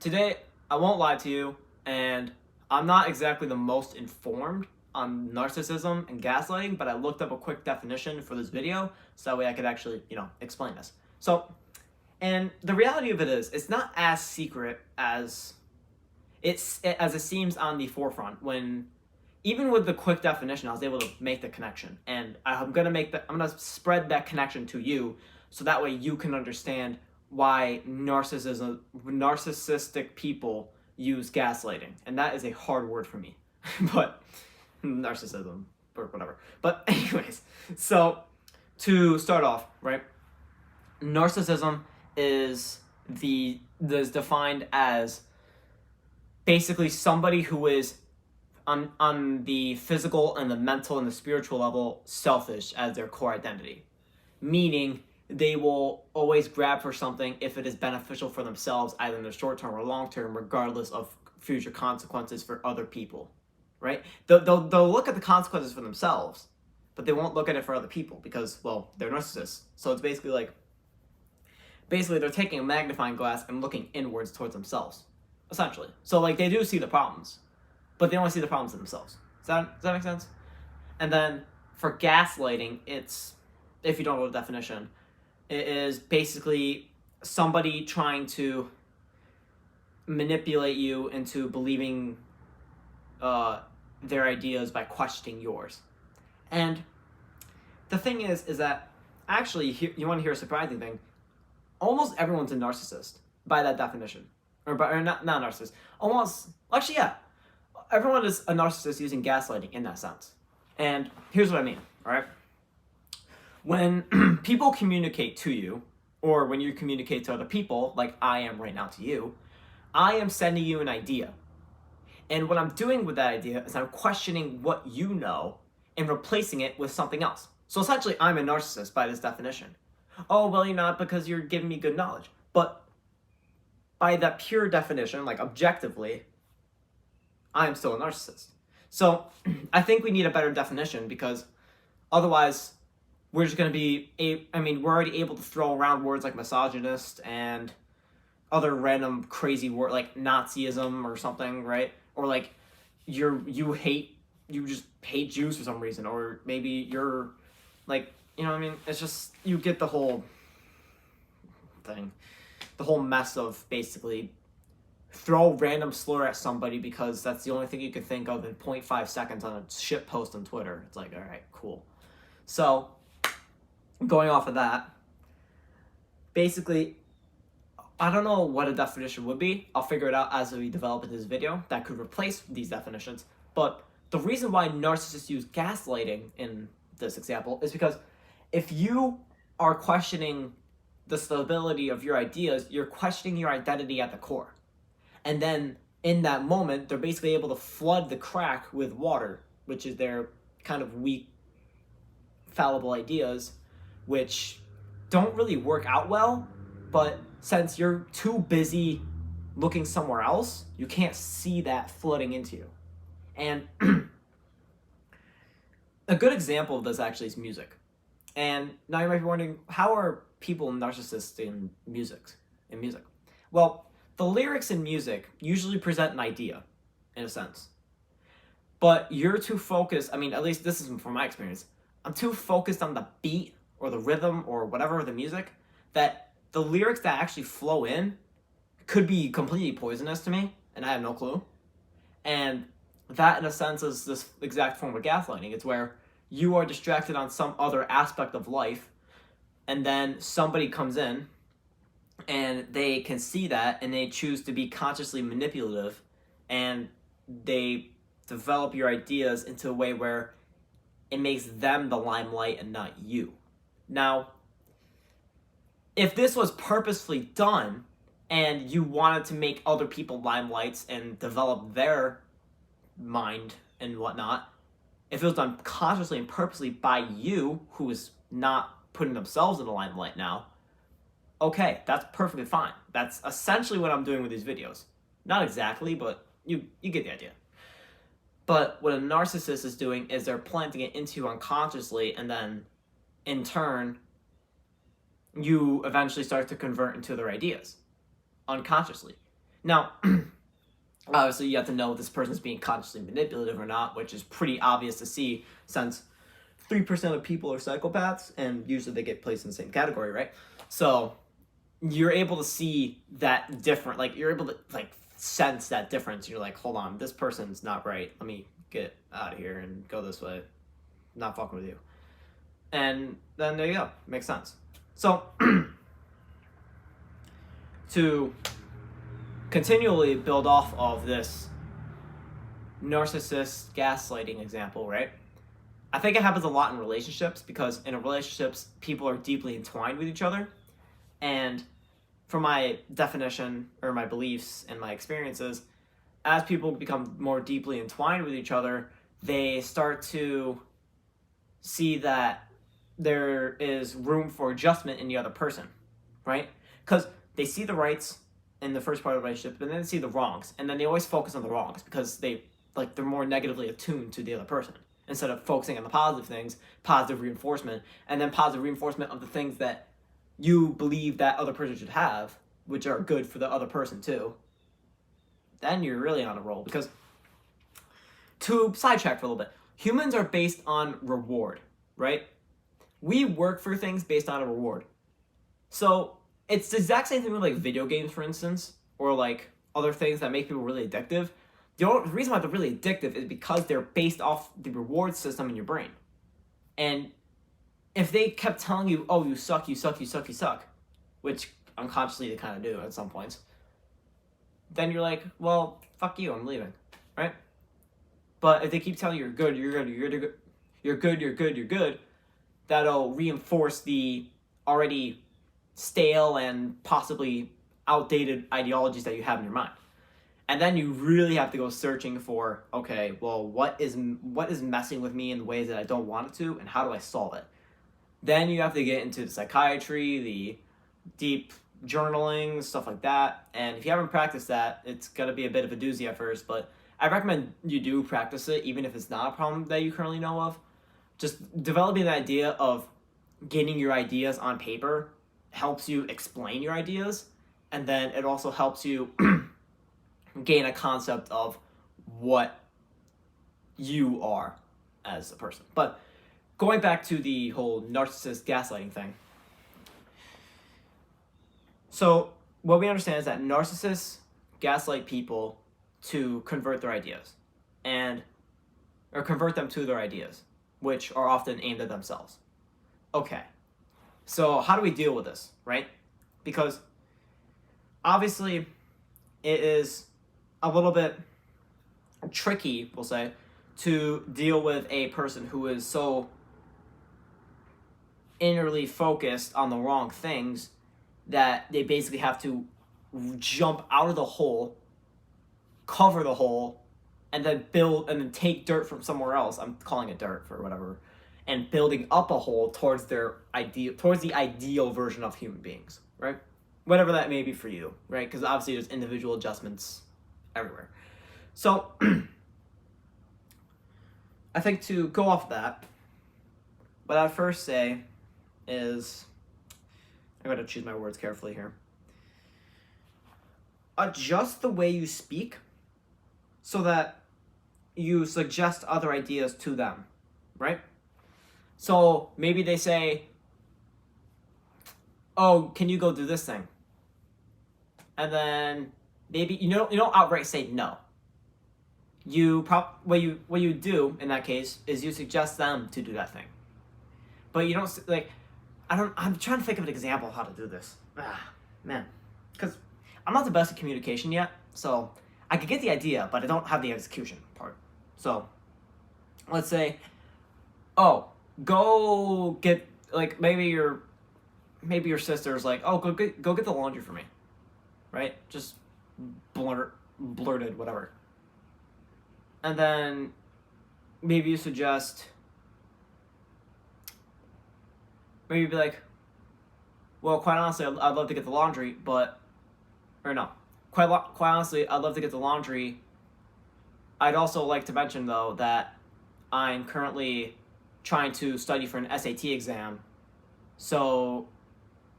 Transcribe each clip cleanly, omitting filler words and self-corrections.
Today, I won't lie to you, and I'm not exactly the most informed on narcissism and gaslighting, but I looked up a quick definition for this video so that way I could actually, explain this. And the reality of it is, it's not as secret as it seems on the forefront. When even with the quick definition, I was able to make the connection, and I'm gonna spread that connection to you, so that way you can understand why narcissistic people use gaslighting, and that is a hard word for me, but narcissism or whatever. But anyways, so to start off, right? Narcissism is defined as basically somebody who is on the physical and the mental and the spiritual level selfish as their core identity, meaning they will always grab for something if it is beneficial for themselves, either in the short term or long term, regardless of future consequences for other people, right? They'll look at the consequences for themselves, but they won't look at it for other people because, well, they're narcissists. So it's basically they're taking a magnifying glass and looking inwards towards themselves, essentially. So they do see the problems, but they only see the problems in themselves. Does that make sense? And then for gaslighting, it's, if you don't know the definition, it is basically somebody trying to manipulate you into believing their ideas by questioning yours. And the thing is that actually, you want to hear a surprising thing? Almost everyone's a narcissist by that definition, or not narcissist. Actually, yeah, everyone is a narcissist using gaslighting in that sense. And here's what I mean. All right. When people communicate to you, or when you communicate to other people, like I am right now to you, I am sending you an idea. And what I'm doing with that idea is I'm questioning what you know and replacing it with something else. So essentially, I'm a narcissist by this definition. Oh, well, you're not, because you're giving me good knowledge. But by that pure definition, objectively, I'm still a narcissist. So I think we need a better definition, because otherwise we're just going to be, we're already able to throw around words like misogynist and other random crazy word like Nazism or something, right? Or you just hate Jews for some reason, or maybe you're it's just, you get the whole thing, the whole mess of basically throw random slur at somebody because that's the only thing you can think of in 0.5 seconds on a shit post on Twitter. It's all right, cool. So going off of that, basically, I don't know what a definition would be. I'll figure it out as we develop in this video that could replace these definitions. But the reason why narcissists use gaslighting in this example is because if you are questioning the stability of your ideas, you're questioning your identity at the core. And then in that moment, they're basically able to flood the crack with water, which is their kind of weak, fallible ideas, which don't really work out well. But since you're too busy looking somewhere else, you can't see that flooding into you. And a good example of this actually is music. And now you might be wondering, how are people narcissists in music? Well, the lyrics in music usually present an idea, in a sense. But you're too focused, at least this is from my experience, I'm too focused on the beat or the rhythm or whatever of the music that the lyrics that actually flow in could be completely poisonous to me, and I have no clue. And that, in a sense, is this exact form of gaslighting. It's where you are distracted on some other aspect of life, and then somebody comes in, and they can see that, and they choose to be consciously manipulative, and they develop your ideas into a way where it makes them the limelight and not you. Now, if this was purposefully done, and you wanted to make other people limelights and develop their mind and whatnot, if it was done consciously and purposely by you, who is not putting themselves in the limelight now, okay, that's perfectly fine. That's essentially what I'm doing with these videos. Not exactly, but you get the idea. But what a narcissist is doing is they're planting it into you unconsciously, and then in turn, you eventually start to convert into their ideas unconsciously. Now, obviously, you have to know if this person's being consciously manipulative or not, which is pretty obvious to see since 3% of people are psychopaths, and usually they get placed in the same category, right? So you're able to see that different, like, you're able to, like, sense that difference. You're like, hold on, this person's not right. Let me get out of here and go this way. Not fucking with you. And then there you go. Makes sense. So, to continually build off of this narcissist gaslighting example, right? I think it happens a lot in relationships, because in relationships, people are deeply entwined with each other. And from my definition, or my beliefs and my experiences, as people become more deeply entwined with each other, they start to see that there is room for adjustment in the other person, right? Because they see the rights in the first part of the relationship, but then they see the wrongs, and then they always focus on the wrongs because they're more negatively attuned to the other person, instead of focusing on the positive things, positive reinforcement, and then positive reinforcement of the things that you believe that other person should have, which are good for the other person too. Then you're really on a roll. Because, to sidetrack for a little bit, humans are based on reward, right? We work for things based on a reward. So it's the exact same thing with like video games, for instance, or like other things that make people really addictive. The reason why they're really addictive is because they're based off the reward system in your brain. And if they kept telling you, oh, you suck, you suck, you suck, you suck, which unconsciously they kind of do at some points, then you're like, well, fuck you, I'm leaving, right? But if they keep telling you you're good, you're good, you're good, you're good, you're good, you're good, that'll reinforce the already stale and possibly outdated ideologies that you have in your mind. And then you really have to go searching for, okay, well, what is messing with me in the ways that I don't want it to, and how do I solve it? Then you have to get into the psychiatry, the deep journaling, stuff like that. And if you haven't practiced that, it's going to be a bit of a doozy at first, but I recommend you do practice it, even if it's not a problem that you currently know of. Just developing the idea of getting your ideas on paper helps you explain your ideas, and then it also helps you gain a concept of what you are as a person. But going back to the whole narcissist gaslighting thing. So what we understand is that narcissists gaslight people to convert their ideas, or convert them to their ideas, which are often aimed at themselves. Okay, so how do we deal with this, right? Because obviously it is a little bit tricky, we'll say, to deal with a person who is so innerly focused on the wrong things that they basically have to jump out of the hole, cover the hole, and then take dirt from somewhere else. I'm calling it dirt for whatever, and building up a hole towards the ideal version of human beings, right? Whatever that may be for you, right? Because obviously there's individual adjustments everywhere. So I think to go off that, what I'd first say is, I'm going to choose my words carefully here. Adjust the way you speak so that you suggest other ideas to them, right? So maybe they say, oh, can you go do this thing? And then maybe you don't outright say no. What you do in that case is you suggest them to do that thing. But you don't, like, I'm trying to think of an example of how to do this. Man. Because I'm not the best at communication yet, so I could get the idea, but I don't have the execution part. So let's say, oh, go get, like, maybe your sister's like, oh, go get the laundry for me, right? Just blurted, whatever. And then maybe you suggest, maybe you'd be like, well, quite honestly, I'd love to get the laundry, but, or no, quite honestly, I'd love to get the laundry. I'd also like to mention, though, that I'm currently trying to study for an SAT exam, so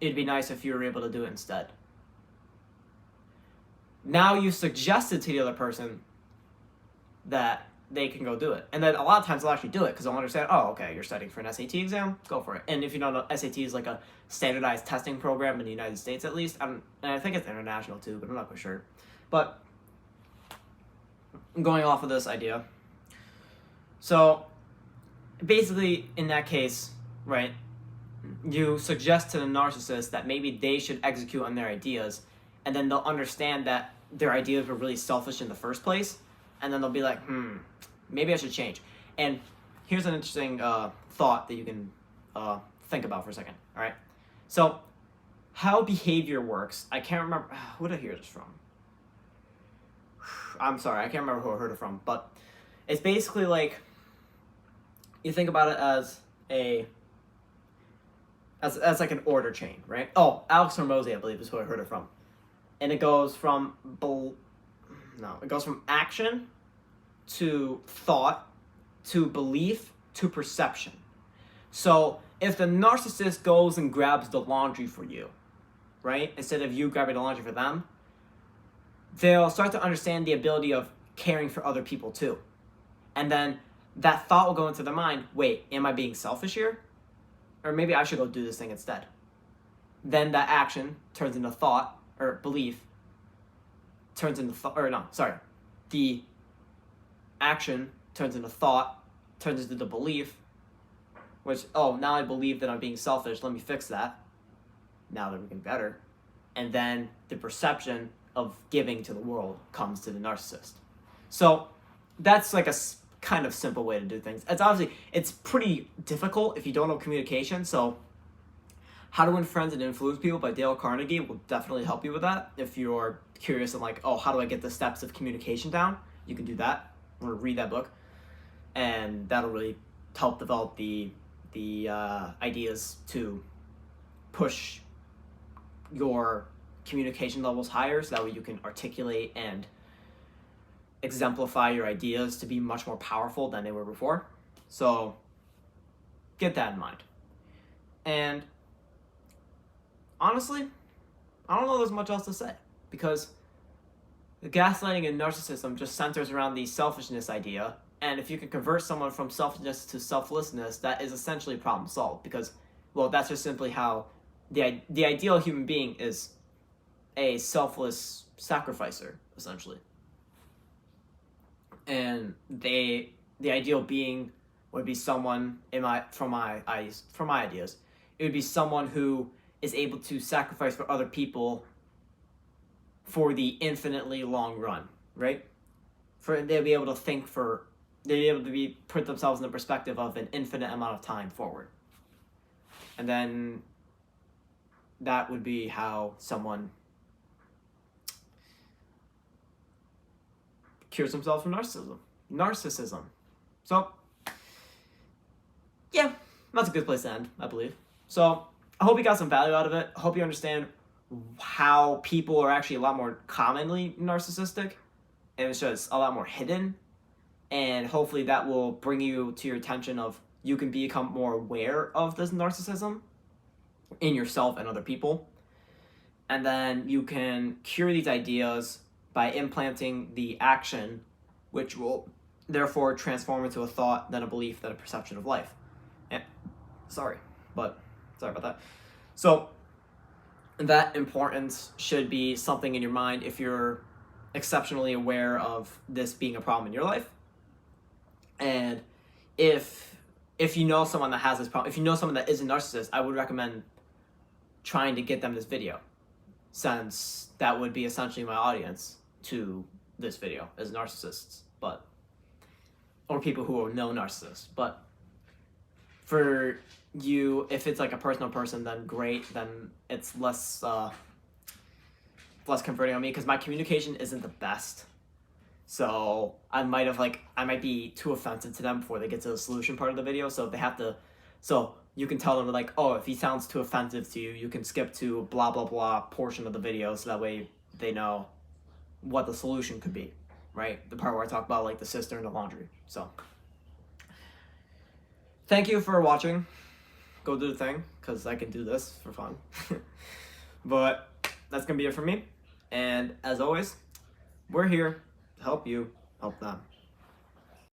it'd be nice if you were able to do it instead. now you suggested to the other person that they can go do it. And then a lot of times they'll actually do it because they'll understand, oh, okay, you're studying for an SAT exam, go for it. And if you don't know, SAT is like a standardized testing program in the United States at least. And I think it's international too, but I'm not quite sure. But going off of this idea, so basically in that case, right, you suggest to the narcissist that maybe they should execute on their ideas, and then they'll understand that their ideas were really selfish in the first place, and then they'll be like, maybe I should change. And here's an interesting thought that you can think about for a second, all right? So how behavior works, I can't remember, who did I hear this from? I'm sorry, I can't remember who I heard it from, but it's basically like, you think about it as as like an order chain, right? Oh, Alex Hormozy, I believe, is who I heard it from. And it goes from action to thought to belief to perception. So if the narcissist goes and grabs the laundry for you, right, instead of you grabbing the laundry for them, they'll start to understand the ability of caring for other people too. And then that thought will go into their mind, wait, am I being selfish here? Or maybe I should go do this thing instead. Then that action turns into thought, or belief, turns into the action turns into thought, turns into the belief, which, oh, now I believe that I'm being selfish, let me fix that. Now they're getting better. And then the perception of giving to the world comes to the narcissist. So that's like a kind of simple way to do things. It's pretty difficult if you don't know communication. So How to Win Friends and Influence People by Dale Carnegie will definitely help you with that. If you're curious and like, oh, how do I get the steps of communication down? You can do that or read that book. And that'll really help develop the ideas to push your communication levels higher, so that way you can articulate and exemplify your ideas to be much more powerful than they were before. So get that in mind. And honestly, I don't know there's much else to say, because the gaslighting and narcissism just centers around the selfishness idea. And if you can convert someone from selfishness to selflessness, that is essentially problem solved, because, well, that's just simply how the ideal human being is a selfless sacrificer, essentially. And the ideal being would be someone, from my ideas, it would be someone who is able to sacrifice for other people for the infinitely long run, right? They'll be able to put themselves in the perspective of an infinite amount of time forward. And then that would be how someone cures themselves from narcissism. So, yeah, that's a good place to end, I believe. So, I hope you got some value out of it. I hope you understand how people are actually a lot more commonly narcissistic, and it's just a lot more hidden. And hopefully that will bring you to your attention of you can become more aware of this narcissism in yourself and other people. And then you can cure these ideas by implanting the action, which will therefore transform into a thought, then a belief, then a perception of life. And sorry about that. So that importance should be something in your mind if you're exceptionally aware of this being a problem in your life. And if you know someone that has this problem, if you know someone that is a narcissist, I would recommend trying to get them this video, since that would be essentially my audience to this video, as narcissists, or people who know narcissists. But for you, if it's like a personal person, then great, then it's less converting on me, because my communication isn't the best. So I might be too offensive to them before they get to the solution part of the video. So you can tell them like, oh, if he sounds too offensive to you, you can skip to blah, blah, blah portion of the video, so that way they know what the solution could be, right? The part where I talk about like the sister and the laundry. So thank you for watching. Go do the thing, because I can do this for fun. But that's going to be it for me. And as always, We're here to help you help them.